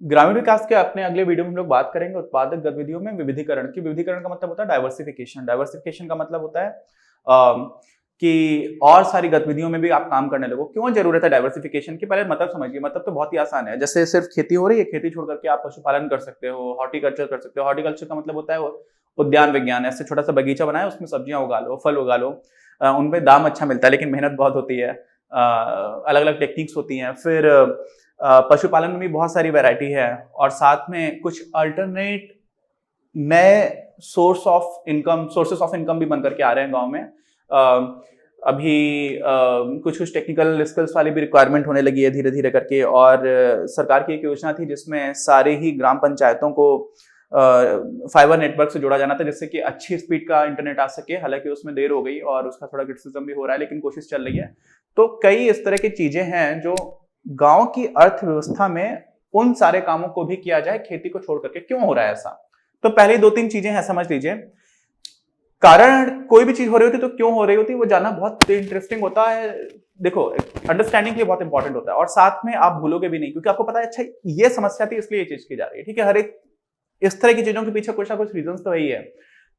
ग्रामीण विकास के अपने अगले वीडियो में हम लोग बात करेंगे उत्पादक गतिविधियों में विविधीकरण की। विविधीकरण का मतलब होता है डाइवर्सिफिकेशन। डाइवर्सिफिकेशन का मतलब होता है कि और सारी गतिविधियों में भी आप काम करने लगो। क्यों जरूरत है डाइवर्सिफिकेशन की, पहले मतलब समझिए। मतलब तो बहुत ही आसान है। जैसे सिर्फ खेती हो रही है, खेती छोड़ करके आप पशुपालन कर सकते हो, हॉर्टिकल्चर कर सकते हो। हॉर्टिकल्चर का मतलब होता है उद्यान विज्ञान। ऐसे छोटा सा बगीचा बनाए, उसमें सब्जियां उगा लो, फल उगा लो। उनपे दाम अच्छा मिलता है, लेकिन मेहनत बहुत होती है। अलग अलग टेक्निक्स होती हैं। फिर पशुपालन में भी बहुत सारी वैरायटी है, और साथ में कुछ अल्टरनेट नए सोर्सेस ऑफ इनकम भी बन करके आ रहे हैं गांव में। अभी कुछ कुछ टेक्निकल स्किल्स वाली भी रिक्वायरमेंट होने लगी है धीरे धीरे करके। और सरकार की एक योजना थी जिसमें सारे ही ग्राम पंचायतों को फाइबर नेटवर्क से जोड़ा जाना था, जिससे कि अच्छी स्पीड का इंटरनेट आ सके। हालांकि उसमें देर हो गई और उसका थोड़ा क्रिटिसिज्म भी हो रहा है, लेकिन कोशिश चल रही है। तो कई इस तरह की चीजें हैं जो गांव की अर्थव्यवस्था में उन सारे कामों को भी किया जाए खेती को छोड़ करके। क्यों हो रहा है ऐसा? तो पहले दो तीन चीजें हैं, समझ लीजिए। कारण कोई भी चीज हो रही होती तो क्यों हो रही होती, वो जानना बहुत इंटरेस्टिंग होता है। देखो, अंडरस्टैंडिंग के लिए बहुत इंपॉर्टेंट होता है, और साथ में आप भूलोगे भी नहीं, क्योंकि आपको पता है अच्छा ये समस्या थी इसलिए ये चीज की जा रही है। ठीक है, हर एक इस तरह की चीजों के पीछे कुछ ना कुछ रीजन तो वही है।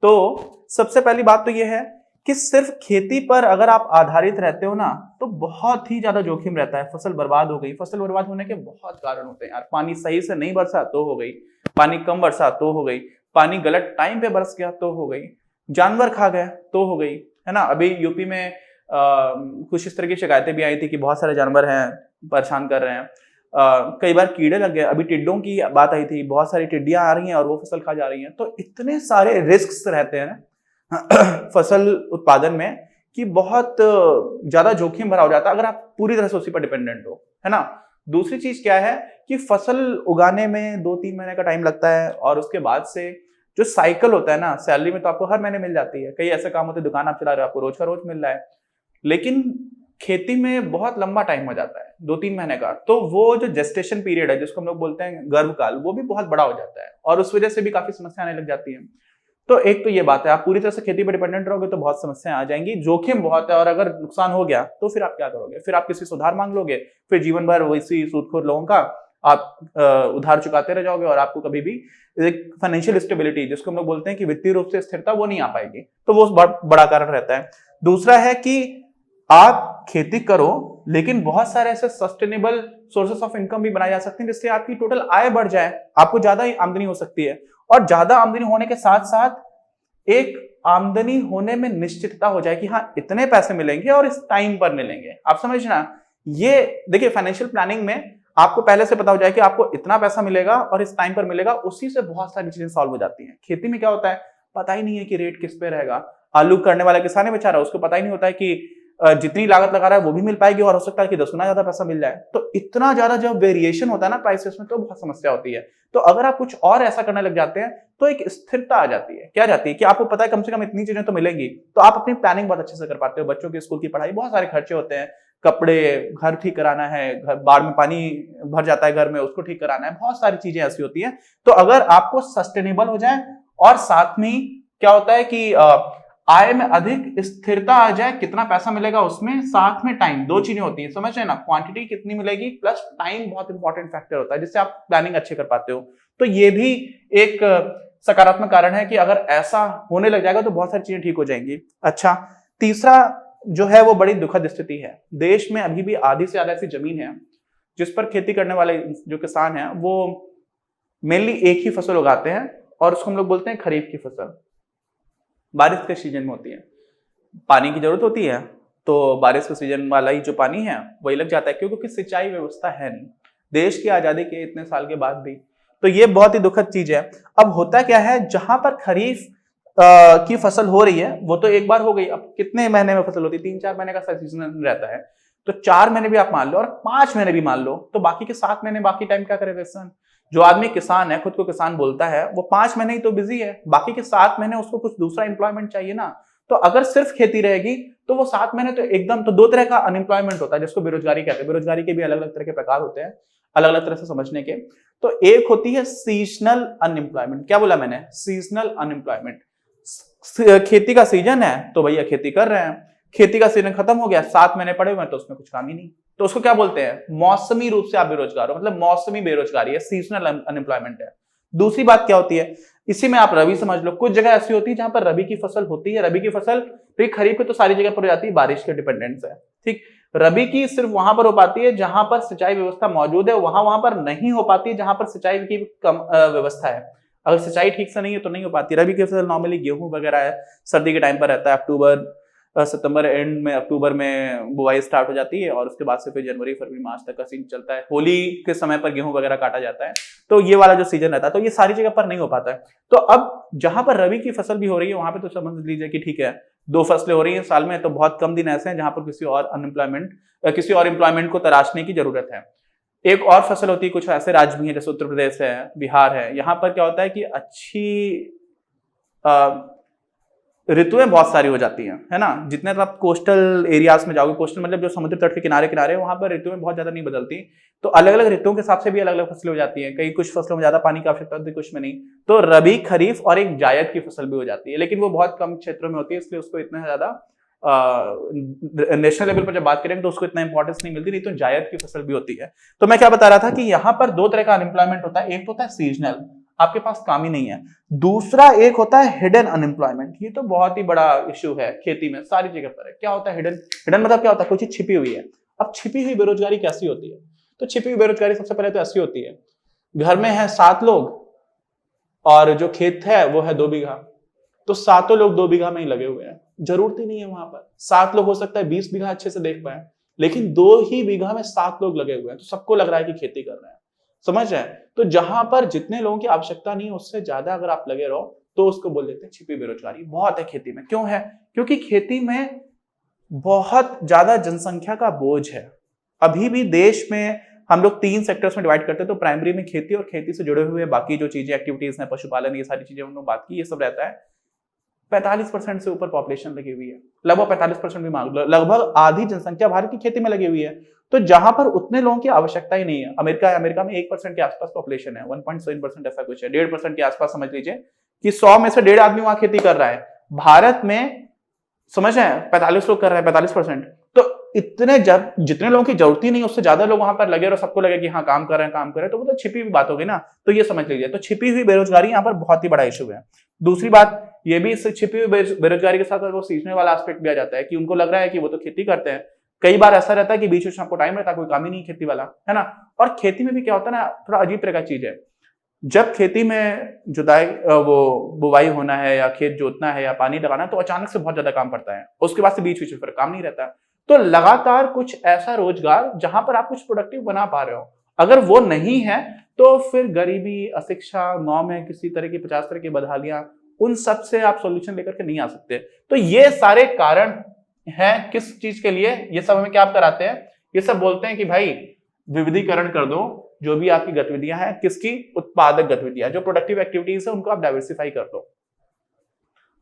तो सबसे पहली बात तो ये है कि सिर्फ खेती पर अगर आप आधारित रहते हो ना, तो बहुत ही ज्यादा जोखिम रहता है। फसल बर्बाद हो गई। फसल बर्बाद होने के बहुत कारण होते हैं यार। पानी सही से नहीं बरसा तो हो गई, पानी कम बरसा तो हो गई, पानी गलत टाइम पे बरस गया तो हो गई, जानवर खा गए तो हो गई, है ना। अभी यूपी में कुछ इस तरह की शिकायतें भी आई थी कि बहुत सारे जानवर हैं, परेशान कर रहे हैं। कई बार कीड़े लग गए। अभी टिड्डों की बात आई थी, बहुत सारी टिड्डियां आ रही हैं और वो फसल खा जा रही हैं। तो इतने सारे रिस्क रहते हैं फसल उत्पादन में कि बहुत ज्यादा जोखिम भरा हो जाता है अगर आप पूरी तरह से उसी पर डिपेंडेंट हो, है ना। दूसरी चीज क्या है कि फसल उगाने में 2-3 महीने का टाइम लगता है, और उसके बाद से जो साइकिल होता है ना, सैलरी में तो आपको हर महीने मिल जाती है। कई ऐसे काम होते हैं, दुकान आप चला रहे हो, आपको रोज का रोज मिल रहा है। लेकिन खेती में बहुत लंबा टाइम हो जाता है, 2-3 महीने का। तो वो जो जेस्टेशन पीरियड है, जिसको हम लोग बोलते हैं गर्भकाल, वो भी बहुत बड़ा हो जाता है, और उस वजह से भी काफी समस्या आने लग जाती है। तो एक तो ये बात है, आप पूरी तरह से खेती पर डिपेंडेंट रहोगे तो बहुत समस्याएं आ जाएंगी, जोखिम बहुत है। और अगर नुकसान हो गया तो फिर आप क्या करोगे? फिर आप किसी से उधार मांग लोगे, फिर जीवन भर वैसी सूदखोर लोगों का आप उधार चुकाते रह जाओगे, और आपको कभी भी एक फाइनेंशियल स्टेबिलिटी, जिसको हम लोग बोलते हैं कि वित्तीय रूप से स्थिरता, वो नहीं आ पाएगी। तो वो बड़ा कारण रहता है। दूसरा है कि आप खेती करो, लेकिन बहुत सारे ऐसे सस्टेनेबल सोर्सेस ऑफ इनकम भी बनाए जा सकते हैं, जिससे आपकी टोटल आय बढ़ जाए, आपको ज्यादा आमदनी हो सकती है। और ज्यादा आमदनी होने के साथ साथ एक आमदनी होने में निश्चितता हो जाए कि हाँ, इतने पैसे मिलेंगे और इस टाइम पर मिलेंगे। आप समझना, ये देखिए फाइनेंशियल प्लानिंग में आपको पहले से पता हो जाए कि आपको इतना पैसा मिलेगा और इस टाइम पर मिलेगा, उसी से बहुत सारी चीजें सॉल्व हो जाती हैं। खेती में क्या होता है, पता ही नहीं है कि रेट किस पे रहेगा। आलू करने वाला किसान है बेचारा, उसको पता ही नहीं होता है कि जितनी लागत लगा रहा है वो भी मिल पाएगी, और हो सकता है कि 10 गुना ज्यादा पैसा मिल जाए। तो इतना ज्यादा जब वेरिएशन होता है ना प्राइसेस में, तो बहुत समस्या होती है। तो अगर आप कुछ और ऐसा करने लग जाते हैं तो एक स्थिरता आ जाती है। क्या जाती है कि आपको पता है कम से कम इतनी चीजें तो मिलेंगी, तो आप अपनी प्लानिंग बहुत अच्छे से कर पाते हो। बच्चों की स्कूल की पढ़ाई, बहुत सारे खर्चे होते हैं, कपड़े, घर ठीक कराना है, घर बाढ़ में पानी भर जाता है घर में, उसको ठीक कराना है, बहुत सारी चीजें ऐसी होती हैं। तो अगर आपको सस्टेनेबल हो जाए, और साथ में क्या होता है कि आय में अधिक स्थिरता आ जाए, कितना पैसा मिलेगा उसमें, साथ में टाइम, दो चीजें होती हैं, समझ रहे हैं ना। क्वांटिटी कितनी मिलेगी प्लस टाइम बहुत इंपॉर्टेंट फैक्टर होता है, जिससे आप प्लानिंग अच्छे कर पाते हो। तो ये भी एक सकारात्मक कारण है कि अगर ऐसा होने लग जाएगा तो बहुत सारी चीजें ठीक हो जाएंगी। अच्छा, तीसरा जो है वो बड़ी दुखद स्थिति है। देश में अभी भी आधी से ज्यादा ऐसी जमीन है जिस पर खेती करने वाले जो किसान हैं वो मेनली एक ही फसल उगाते हैं, और उसको हम लोग बोलते हैं खरीफ की फसल। बारिश के सीजन में होती है, पानी की जरूरत होती है, तो बारिश के सीजन वाला ही जो पानी है वही लग जाता है, क्योंकि सिंचाई व्यवस्था है नहीं देश की आजादी के इतने साल के बाद भी। तो ये बहुत ही दुखद चीज है। अब होता क्या है, जहां पर खरीफ की फसल हो रही है वो तो एक बार हो गई। अब कितने महीने में फसल होती है? 3-4 महीने का सीजन रहता है। तो 4 महीने भी आप मान लो और 5 महीने भी मान लो, तो बाकी के 7 महीने बाकी टाइम क्या करेगा किसान? जो आदमी किसान है, खुद को किसान बोलता है, वो 5 महीने ही तो बिजी है, बाकी के 7 महीने उसको कुछ दूसरा एम्प्लॉयमेंट चाहिए ना। तो अगर सिर्फ खेती रहेगी तो वो 7 महीने तो एकदम, तो 2 तरह का अनएम्प्लॉयमेंट होता है जिसको बेरोजगारी कहते हैं। बेरोजगारी के भी अलग अलग तरह के प्रकार होते हैं, अलग अलग तरह से समझने के। तो एक होती है सीजनल अनएम्प्लॉयमेंट। क्या बोला मैंने? Seasonal unemployment. खेती का सीजन है तो भैया खेती कर रहे हैं, खेती का सीजन खत्म हो गया, 7 महीने पड़े हुए हैं तो उसमें कुछ काम ही नहीं, तो उसको क्या बोलते हैं, मौसमी रूप से आप बेरोजगार हो, मतलब मौसमी बेरोजगारी है, सीजनल अनएम्प्लॉयमेंट है। दूसरी बात क्या होती है, इसी में आप रबी समझ लो, कुछ जगह ऐसी होती है जहां पर रबी की फसल होती है, रबी की फसल फिर खरीफ की तो सारी जगह पर हो जाती है, बारिश के डिपेंडेंस है, ठीक। रबी की सिर्फ वहां पर हो पाती है जहां पर सिंचाई व्यवस्था मौजूद है, वहां पर नहीं हो पाती जहां पर सिंचाई की कम व्यवस्था है, अगर सिंचाई ठीक से नहीं है तो नहीं हो पाती। रबी की फसल नॉर्मली गेहूं वगैरह है, सर्दी के टाइम पर रहता है, अक्टूबर सितंबर एंड में, अक्टूबर में बुआई स्टार्ट हो जाती है और उसके बाद से फिर जनवरी फरवरी मार्च तक का सीजन चलता है, होली के समय पर गेहूं वगैरह काटा जाता है, तो ये वाला जो सीजन रहता है, तो ये सारी जगह पर नहीं हो पाता है। तो अब जहां पर रबी की फसल भी हो रही है वहां पे तो समझ लीजिए कि ठीक है 2 फसलें हो रही है साल में, तो बहुत कम दिन ऐसे हैं जहां पर किसी और एम्प्लॉयमेंट को तराशने की जरूरत है। एक और फसल होती है, कुछ ऐसे राज्य भी हैं जैसे उत्तर प्रदेश है, बिहार है, यहाँ पर क्या होता है कि अच्छी ऋतुएं बहुत सारी हो जाती हैं, है ना। जितने आप कोस्टल एरियाज में जाओगे, कोस्टल मतलब जो समुद्र तट के किनारे किनारे, वहां पर ऋतुएं बहुत ज्यादा नहीं बदलती, तो अलग अलग ऋतुओं के हिसाब से भी अलग अलग फसलें हो जाती हैं, कई कुछ फसलों में ज्यादा पानी की आवश्यकता होती है, कुछ में नहीं, तो रबी खरीफ और एक जायद की फसल भी हो जाती है, लेकिन वो बहुत कम क्षेत्रों में होती है, इसलिए उसको इतना ज्यादा नेशनल लेवल पर जब बात करेंगे तो उसको इतना इंपॉर्टेंस नहीं मिलती, नहीं तो जायद की फसल भी होती है। तो मैं क्या बता रहा था कि यहाँ पर 2 तरह का अनएम्प्लॉयमेंट होता है, एक तो होता है सीजनल, आपके पास काम ही नहीं है, दूसरा एक होता है हिडन अनएम्प्लॉयमेंट। ये तो बहुत ही बड़ा इश्यू है खेती में, सारी जगह पर है। क्या होता है हिडन मतलब क्या होता है, कोई चीज छिपी हुई है। अब छिपी हुई बेरोजगारी कैसी होती है, तो छिपी हुई बेरोजगारी सबसे पहले तो ऐसी होती है, घर में है 7 लोग और जो खेत है वो है 2 बीघा, तो 7 लोग 2 बीघा में ही लगे हुए हैं, जरूरत ही नहीं है वहां पर 7 लोग, हो सकता है 20 बीघा अच्छे से देख पाए, लेकिन 2 ही बीघा में 7 लोग लगे हुए हैं, तो सबको लग रहा है कि खेती कर रहे हैं, समझ रहे हैं। तो जहां पर जितने लोगों की आवश्यकता नहीं है उससे ज्यादा अगर आप लगे रहो तो उसको बोल देते हैं छिपी बेरोजगारी। बहुत है खेती में, क्यों है, क्योंकि खेती में बहुत ज्यादा जनसंख्या का बोझ है। अभी भी देश में हम लोग 3 सेक्टर्स में डिवाइड करते हैं, तो प्राइमरी में खेती और खेती से जुड़े हुए बाकी जो चीजें एक्टिविटीज हैं, पशुपालन, ये सारी चीजें हमने बात की, ये सब रहता है। 45% से ऊपर पॉपुलेशन लगी हुई है, लगभग 45% भी मान लो, लगभग आधी जनसंख्या भारत की खेती में लगी हुई है। तो जहां पर उतने लोगों की आवश्यकता ही नहीं है, अमेरिका में 1% के आसपास पॉपुलेशन है, 1.7% ऐसा कुछ है, 1.5% के आसपास समझ लीजिए कि 100 में से 1.5 आदमी वहां खेती कर रहा है। भारत में समझ रहे हैं 45 लोग कर रहे हैं, 45%, तो इतने जितने लोगों की जरूरत ही नहीं उससे ज्यादा लोग वहां पर लगे और सबको लगे कि हाँ काम कर रहे हैं, तो वो तो छिपी हुई बात होगी ना। तो ये समझ लीजिए, तो छिपी हुई बेरोजगारी यहाँ पर बहुत ही बड़ा इशू है। दूसरी बात ये भी, इस छिपी हुई बेरोजगारी के साथ वो सीखने वाला एस्पेक्ट भी आ जाता है कि उनको लग रहा है कि वो तो खेती करते हैं। कई बार ऐसा रहता है कि बीच में आपको टाइम रहता है, कोई काम ही नहीं खेती वाला, है ना। और खेती में भी क्या होता है ना, थोड़ा अजीब तरह का चीज है, जब खेती में जुताई वो बुवाई होना है या खेत जोतना है या पानी लगाना है, तो अचानक से बहुत ज्यादा काम पड़ता है, उसके बाद से बीच बीच में काम नहीं रहता। तो लगातार कुछ ऐसा रोजगार जहां पर आप कुछ प्रोडक्टिव बना पा रहे हो, अगर वो नहीं है तो फिर गरीबी, अशिक्षा, गांव में किसी तरह की 50 तरह की बदहालियां, उन सब से आप सॉल्यूशन लेकर के नहीं आ सकते। तो ये सारे कारण हैं किस चीज के लिए, ये सब हमें क्या आप कराते हैं, ये सब बोलते हैं कि भाई विविधीकरण कर दो, जो भी आपकी गतिविधियां हैं, किसकी, उत्पादक गतिविधियां, जो प्रोडक्टिव एक्टिविटीज है उनको आप डाइवर्सिफाई कर दो।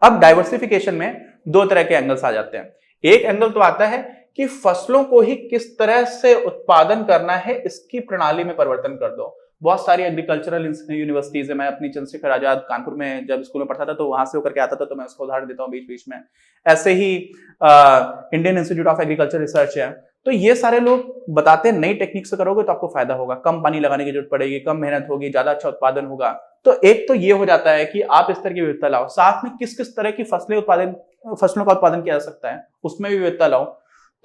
अब डाइवर्सिफिकेशन में 2 तरह के एंगल्स आ जाते हैं। एक एंगल तो आता है कि फसलों को ही किस तरह से उत्पादन करना है, इसकी प्रणाली में परिवर्तन कर दो। बहुत सारी एग्रीकल्चरल यूनिवर्सिटीज है, मैं अपनी चंद्रशेखर आजाद कानपुर में जब स्कूल में पढ़ता था तो वहां से होकर के आता था, तो मैं उसका उदाहरण देता हूँ बीच बीच में। ऐसे ही Indian institute of agriculture research है, तो ये सारे लोग बताते हैं नई टेक्निक से करोगे तो आपको फायदा होगा, कम पानी लगाने की जरूरत पड़ेगी, कम मेहनत होगी, ज्यादा अच्छा उत्पादन होगा। तो एक तो ये हो जाता है कि आप इस तरह की विविधता लाओ, साथ में किस किस तरह की फसलों का उत्पादन किया जा सकता है उसमें भी विविधता लाओ।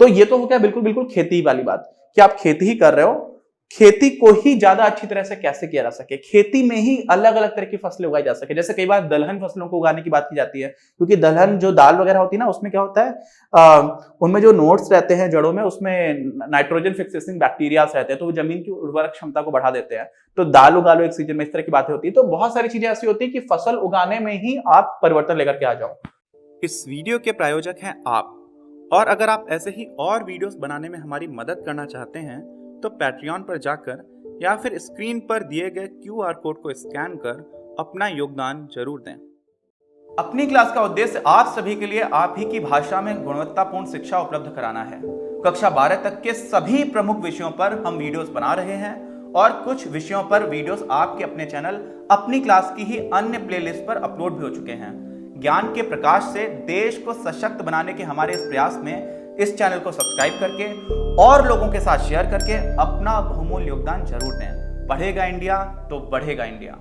तो ये तो हो गया बिल्कुल बिल्कुल खेती वाली बात कि आप खेती ही कर रहे हो, खेती को ही ज्यादा अच्छी तरह से कैसे किया जा सके, खेती में ही अलग अलग तरह की फसलें उगाई जा सके। जैसे कई बार दलहन फसलों को उगाने की बात की जाती है, क्योंकि दलहन जो दाल वगैरह होती है ना, उसमें क्या होता है, उनमें जो नोड्स रहते हैं जड़ों में, उसमें नाइट्रोजन फिक्सेसिंग बैक्टीरियाज रहते हैं, तो वो जमीन की उर्वरक क्षमता को बढ़ा देते हैं। तो दाल उगा लो एक सीजन में, इस तरह की बातें होती है। तो बहुत सारी चीजें ऐसी होती है कि फसल उगाने में ही आप परिवर्तन लेकर के आ जाओ। इस वीडियो के प्रायोजक हैं आप, और अगर आप ऐसे ही और वीडियोस बनाने में हमारी मदद करना चाहते हैं तो पैट्रियन पर जाकर या फिर स्क्रीन पर दिए गए QR कोड को स्कैन कर अपना योगदान जरूर दें। अपनी क्लास का उद्देश्य आप सभी के लिए आप ही की भाषा में गुणवत्तापूर्ण शिक्षा उपलब्ध कराना है। कक्षा 12 तक के सभी प्रमुख विषयों पर हम वीडियोस बना रहे हैं और कुछ विषयों पर वीडियोस आपके अपने चैनल अपनी क्लास की ही अन्य प्लेलिस्ट पर अपलोड भी हो चुके हैं। ज्ञान के प्रकाश से देश को सशक्त बनाने के हमारे इस प्रयास में इस चैनल को सब्सक्राइब करके और लोगों के साथ शेयर करके अपना बहुमूल्य योगदान जरूर दें। बढ़ेगा इंडिया तो बढ़ेगा इंडिया।